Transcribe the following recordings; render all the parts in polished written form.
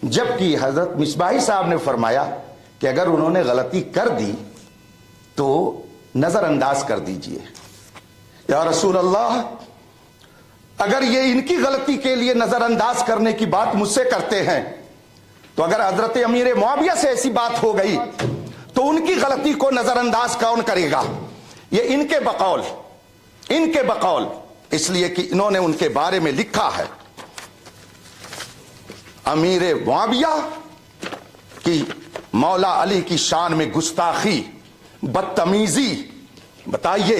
جبکہ حضرت مصباحی صاحب نے فرمایا کہ اگر انہوں نے غلطی کر دی تو نظر انداز کر دیجئے۔ یا رسول اللہ، اگر یہ ان کی غلطی کے لیے نظر انداز کرنے کی بات مجھ سے کرتے ہیں تو اگر حضرت امیر معاویہ سے ایسی بات ہو گئی تو ان کی غلطی کو نظر انداز کون کرے گا؟ یہ ان کے بقول، اس لیے کہ انہوں نے ان کے بارے میں لکھا ہے امیر معاویہ کی مولا علی کی شان میں گستاخی، بدتمیزی۔ بتائیے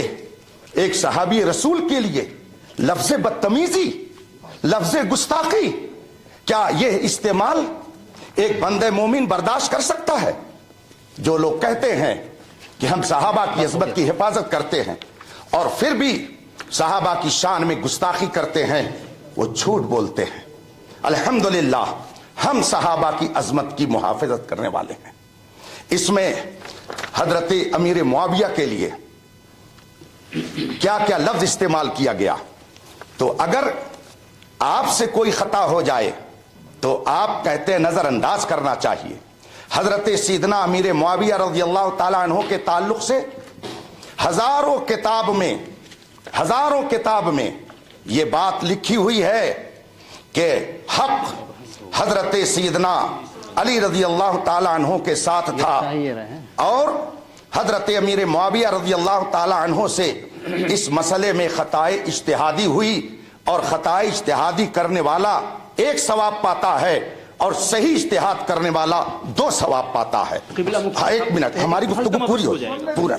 ایک صحابی رسول کے لیے لفظ بدتمیزی، لفظ گستاخی، کیا یہ استعمال ایک بندہ مومن برداشت کر سکتا ہے؟ جو لوگ کہتے ہیں کہ ہم صحابہ کی عظمت کی حفاظت کرتے ہیں اور پھر بھی صحابہ کی شان میں گستاخی کرتے ہیں، وہ جھوٹ بولتے ہیں۔ الحمدللہ ہم صحابہ کی عظمت کی محافظت کرنے والے ہیں۔ اس میں حضرت امیر معاویہ کے لیے کیا کیا لفظ استعمال کیا گیا، تو اگر آپ سے کوئی خطا ہو جائے تو آپ کہتے ہیں نظر انداز کرنا چاہیے۔ حضرت سیدنا امیر معاویہ رضی اللہ تعالیٰ عنہ کے تعلق سے ہزاروں کتاب میں یہ بات لکھی ہوئی ہے کہ حق حضرت سیدنا علی رضی اللہ تعالیٰ عنہ کے ساتھ تھا اور حضرت امیر معاویہ رضی اللہ تعالیٰ عنہ سے اس مسئلے میں خطائے اجتہادی ہوئی، اور خطائے اجتہادی کرنے والا 1 ثواب پاتا ہے اور صحیح اجتہاد کرنے والا 2 ثواب پاتا ہے۔ 1 منٹ، ہماری گفتگو پوری ہو جائے، پوری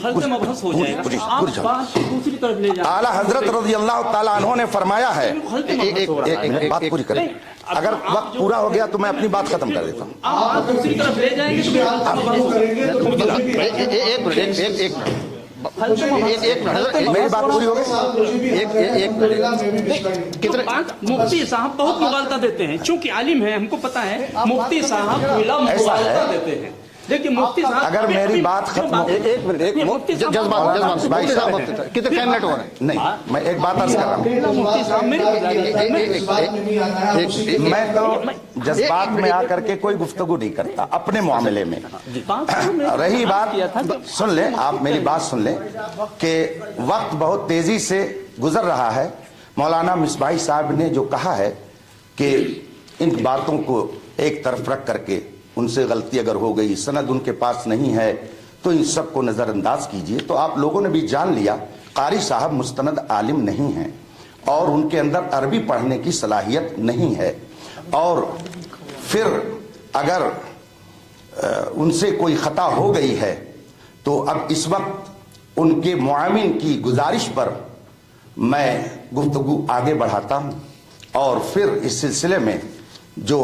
اعلیٰ حضرت رضی اللہ تعالیٰ عنہ نے فرمایا ہے، ایک بات پوری کریں، اگر وقت پورا ہو گیا تو میں اپنی بات ختم کر دیتا ہوں۔ میری بات پوری ہو گئی؟ مفتی صاحب بہت مغالطہ دیتے ہیں، چونکہ عالم ہیں، ہم کو پتا ہے مفتی صاحب مغالطہ دیتے ہیں، لیکن مفتی صاحب اگر میری بات ختم ہو، جذبات بھائی صاحب کتنے ٹائم لیٹ ہو رہے ہیں؟ نہیں، میں ایک بات عرض کر رہا ہوں، میں تو جذبات میں آ کر کے کوئی گفتگو نہیں کرتا اپنے معاملے میں۔ رہی بات، سن لیں آپ میری بات سن لیں کہ وقت بہت تیزی سے گزر رہا ہے۔ مولانا مصباحی صاحب نے جو کہا ہے کہ ان باتوں کو ایک طرف رکھ کر کے ان سے غلطی اگر ہو گئی، سند ان کے پاس نہیں ہے تو ان سب کو نظر انداز کیجئے، تو آپ لوگوں نے بھی جان لیا قاری صاحب مستند عالم نہیں ہیں اور ان کے اندر عربی پڑھنے کی صلاحیت نہیں ہے، اور پھر اگر ان سے کوئی خطا ہو گئی ہے تو اب اس وقت ان کے معاون کی گزارش پر میں گفتگو آگے بڑھاتا ہوں، اور پھر اس سلسلے میں جو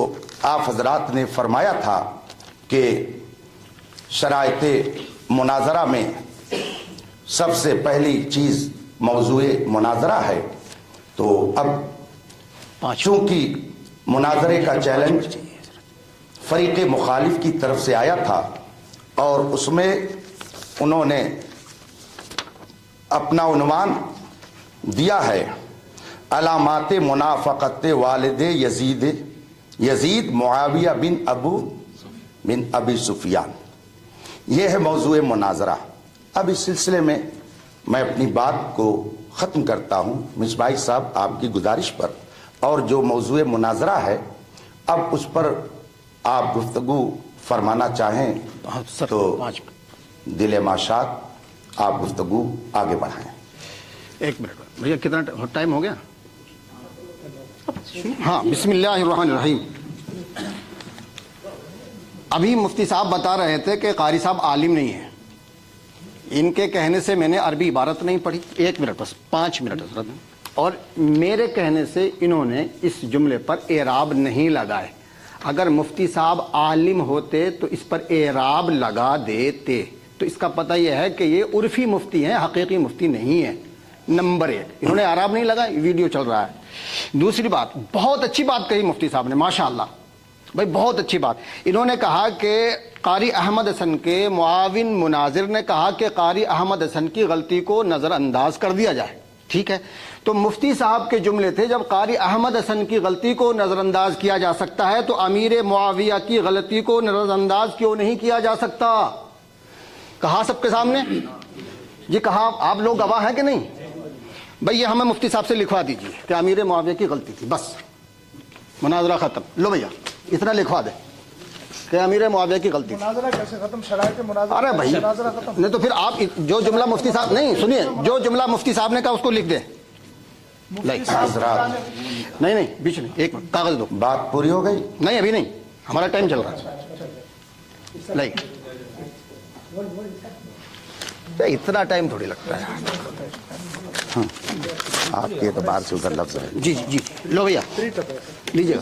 آپ حضرات نے فرمایا تھا کہ شرائط مناظرہ میں سب سے پہلی چیز موضوع مناظرہ ہے، تو اب چونکہ مناظرے کا چیلنج فریق مخالف کی طرف سے آیا تھا اور اس میں انہوں نے اپنا عنوان دیا ہے علامات منافقت والد یزید معاویہ بن ابی سفیان، یہ ہے موضوع مناظرہ۔ اب اس سلسلے میں میں اپنی بات کو ختم کرتا ہوں مصباحی صاحب آپ کی گزارش پر، اور جو موضوع مناظرہ ہے اب اس پر آپ گفتگو فرمانا چاہیں تو دل ماشات آپ گفتگو آگے بڑھائیں۔ 1 منٹ بھیا، کتنا ٹائم ہو گیا؟ ہاں، بسم اللہ الرحمن الرحیم۔ ابھی مفتی صاحب بتا رہے تھے کہ قاری صاحب عالم نہیں ہیں، ان کے کہنے سے میں نے عربی عبارت نہیں پڑھی، 1 منٹ بس 5 منٹ حضرت، اور میرے کہنے سے انہوں نے اس جملے پر اعراب نہیں لگائے۔ اگر مفتی صاحب عالم ہوتے تو اس پر اعراب لگا دیتے، تو اس کا پتہ یہ ہے کہ یہ عرفی مفتی ہیں، حقیقی مفتی نہیں ہیں۔ نمبر 1، انہوں نے اعراب نہیں لگا، ویڈیو چل رہا ہے۔ دوسری بات، بہت اچھی بات کہی مفتی صاحب نے، ماشاءاللہ بھائی بہت اچھی بات۔ انہوں نے کہا کہ قاری احمد حسن کے معاون مناظر نے کہا کہ قاری احمد حسن کی غلطی کو نظر انداز کر دیا جائے، ٹھیک ہے، تو مفتی صاحب کے جملے تھے جب قاری احمد حسن کی غلطی کو نظر انداز کیا جا سکتا ہے تو امیر معاویہ کی غلطی کو نظر انداز کیوں نہیں کیا جا سکتا؟ کہا سب کے سامنے جی، کہا آپ لوگ گواہ ہیں کہ نہیں؟ بھئی یہ ہمیں مفتی صاحب سے لکھوا دیجیے کہ امیر معاویہ کی غلطی تھی، بس مناظرہ ختم. لو بھیا اتنا لکھوا دے کہ امیر معاویہ کی غلطی تھی. مناظرہ کیسے ختم؟ شرائط مناظرہ. ارے بھائی مناظرہ ختم نہیں تو پھر آپ جو جملہ مفتی صاحب نہیں سنیے، جو جملہ مفتی صاحب نے کہا اس کو لکھ دیں. حضرات نہیں نہیں بیچ میں ایک منٹ کاغذ دو. بات پوری ہو گئی؟ نہیں ابھی نہیں، ہمارا ٹائم چل رہا ہے. نہیں اتنا ٹائم تھوڑی لگتا ہے. آپ کے اعتبار سے ادھر لفظ ہے. جی جی جی لو بھیا لیجیے گا.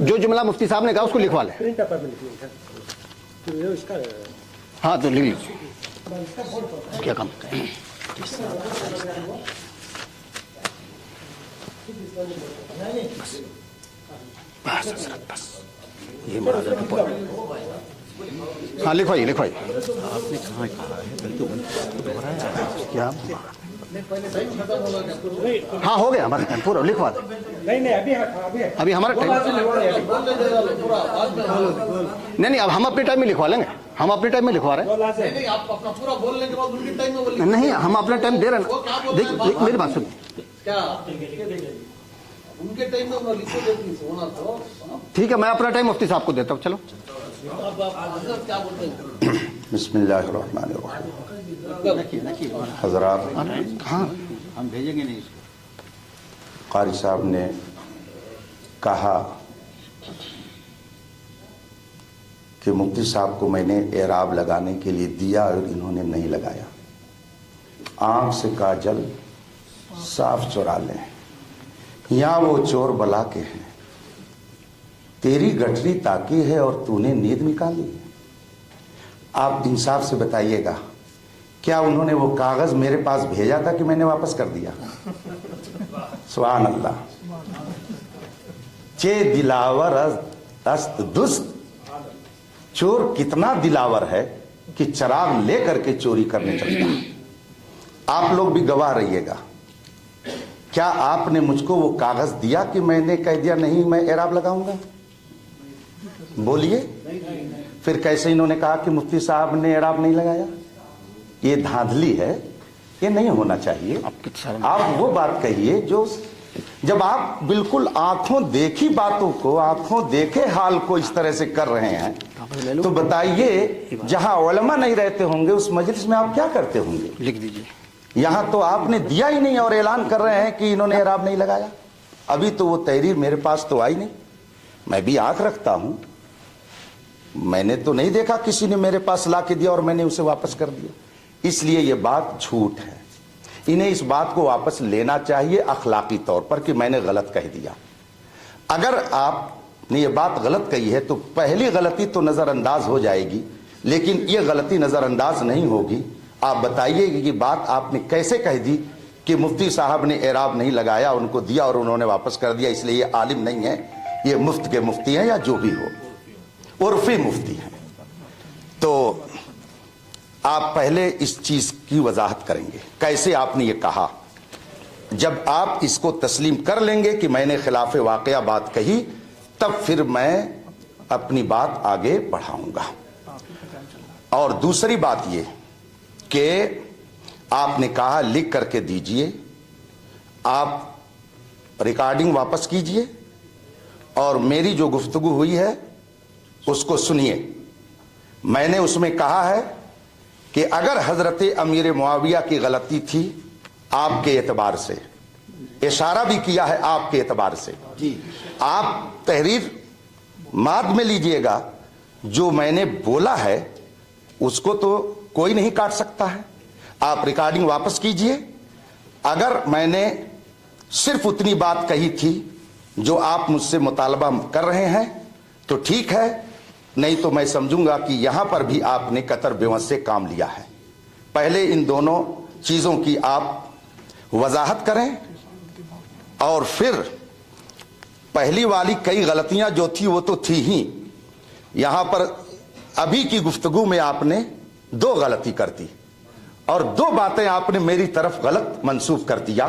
جو جملہ مفتی صاحب نے کہا اس کو لکھوا لیں. ہاں تو لکھ لیجیے. کیا کام بس حضرت بس یہ مناظر کا پوائنٹ. ہاں لکھوائیے لکھوائیے. کیا ہاں ہو گیا ہمارا ٹائم پورا. لکھوا دیں. ابھی ہمارا ٹائم نہیں اب ہم اپنے ٹائم میں لکھوا لیں گے. ہم اپنے ٹائم میں لکھوا رہے ہیں. نہیں ہم اپنا ٹائم دے رہے ہیں. دیکھ میری بات سنیے. ٹھیک ہے میں اپنا ٹائم مفتی صاحب کو دیتا ہوں. چلو بسم اللہ الرحمن الرحیم. حضرات ہاں ہم بھیجیں گے نہیں. قاری صاحب نے کہا کہ مفتی صاحب کو میں نے اعراب لگانے کے لیے دیا اور انہوں نے نہیں لگایا. آنکھ سے کاجل صاف چرا لیں، یہاں وہ چور بلا کے ہیں. تیری گٹری تاکی ہے اور تو نے نیند نکالی. آپ انصاف سے بتائیے گا کیا انہوں نے وہ کاغذ میرے پاس بھیجا تھا کہ میں نے واپس کر دیا؟ سبحان اللہ. چے دلاور است دست. چور کتنا دلاور ہے کہ چراغ لے کر کے چوری کرنے چلتا ہے. آپ لوگ بھی گواہ رہیے گا. کیا آپ نے مجھ کو وہ کاغذ دیا کہ میں نے کہہ دیا نہیں میں اعراب لگاؤں گا؟ بولیے. پھر کیسے انہوں نے کہا کہ مفتی صاحب نے اعراب نہیں لگایا؟ یہ دھاندلی ہے، یہ نہیں ہونا چاہیے. آپ وہ بات کہیے جو جب آپ بالکل آنکھوں دیکھی باتوں کو، آنکھوں دیکھے حال کو اس طرح سے کر رہے ہیں تو بتائیے جہاں علماء نہیں رہتے ہوں گے اس مجلس میں آپ کیا کرتے ہوں گے؟ لکھ دیجیے. یہاں تو آپ نے دیا ہی نہیں اور اعلان کر رہے ہیں کہ انہوں نے اعراب نہیں لگایا. ابھی تو وہ تحریر میرے پاس تو آئی نہیں. میں بھی آنکھ رکھتا ہوں، میں نے تو نہیں دیکھا کسی نے میرے پاس لا کے دیا اور میں نے اسے واپس کر دیا. اس لیے یہ بات جھوٹ ہے. انہیں اس بات کو واپس لینا چاہیے اخلاقی طور پر کہ میں نے غلط کہہ دیا. اگر آپ نے یہ بات غلط کہی ہے تو پہلی غلطی تو نظر انداز ہو جائے گی، لیکن یہ غلطی نظر انداز نہیں ہوگی. آپ بتائیے کہ یہ بات آپ نے کیسے کہہ دی کہ مفتی صاحب نے اعراب نہیں لگایا، ان کو دیا اور انہوں نے واپس کر دیا، اس لیے یہ عالم نہیں ہے، یہ مفت کے مفتی ہیں یا جو بھی ہو، عرفی مفتی ہیں. تو آپ پہلے اس چیز کی وضاحت کریں گے کیسے آپ نے یہ کہا. جب آپ اس کو تسلیم کر لیں گے کہ میں نے خلاف واقعہ بات کہی تب پھر میں اپنی بات آگے بڑھاؤں گا. اور دوسری بات یہ کہ آپ نے کہا لکھ کر کے دیجئے، آپ ریکارڈنگ واپس کیجئے اور میری جو گفتگو ہوئی ہے اس کو سنیے. میں نے اس میں کہا ہے کہ اگر حضرت امیر معاویہ کی غلطی تھی آپ کے اعتبار سے، اشارہ بھی کیا ہے آپ کے اعتبار سے، آپ تحریر ماد میں لیجئے گا، جو میں نے بولا ہے اس کو تو کوئی نہیں کاٹ سکتا ہے. آپ ریکارڈنگ واپس کیجئے. اگر میں نے صرف اتنی بات کہی تھی جو آپ مجھ سے مطالبہ کر رہے ہیں تو ٹھیک ہے، نہیں تو میں سمجھوں گا کہ یہاں پر بھی آپ نے قطر بیوس سے کام لیا ہے. پہلے ان دونوں چیزوں کی آپ وضاحت کریں اور پھر پہلی والی کئی غلطیاں جو تھی وہ تو تھی ہی. یہاں پر ابھی کی گفتگو میں آپ نے 2 غلطی کر دی اور 2 باتیں آپ نے میری طرف غلط منسوب کر دیا.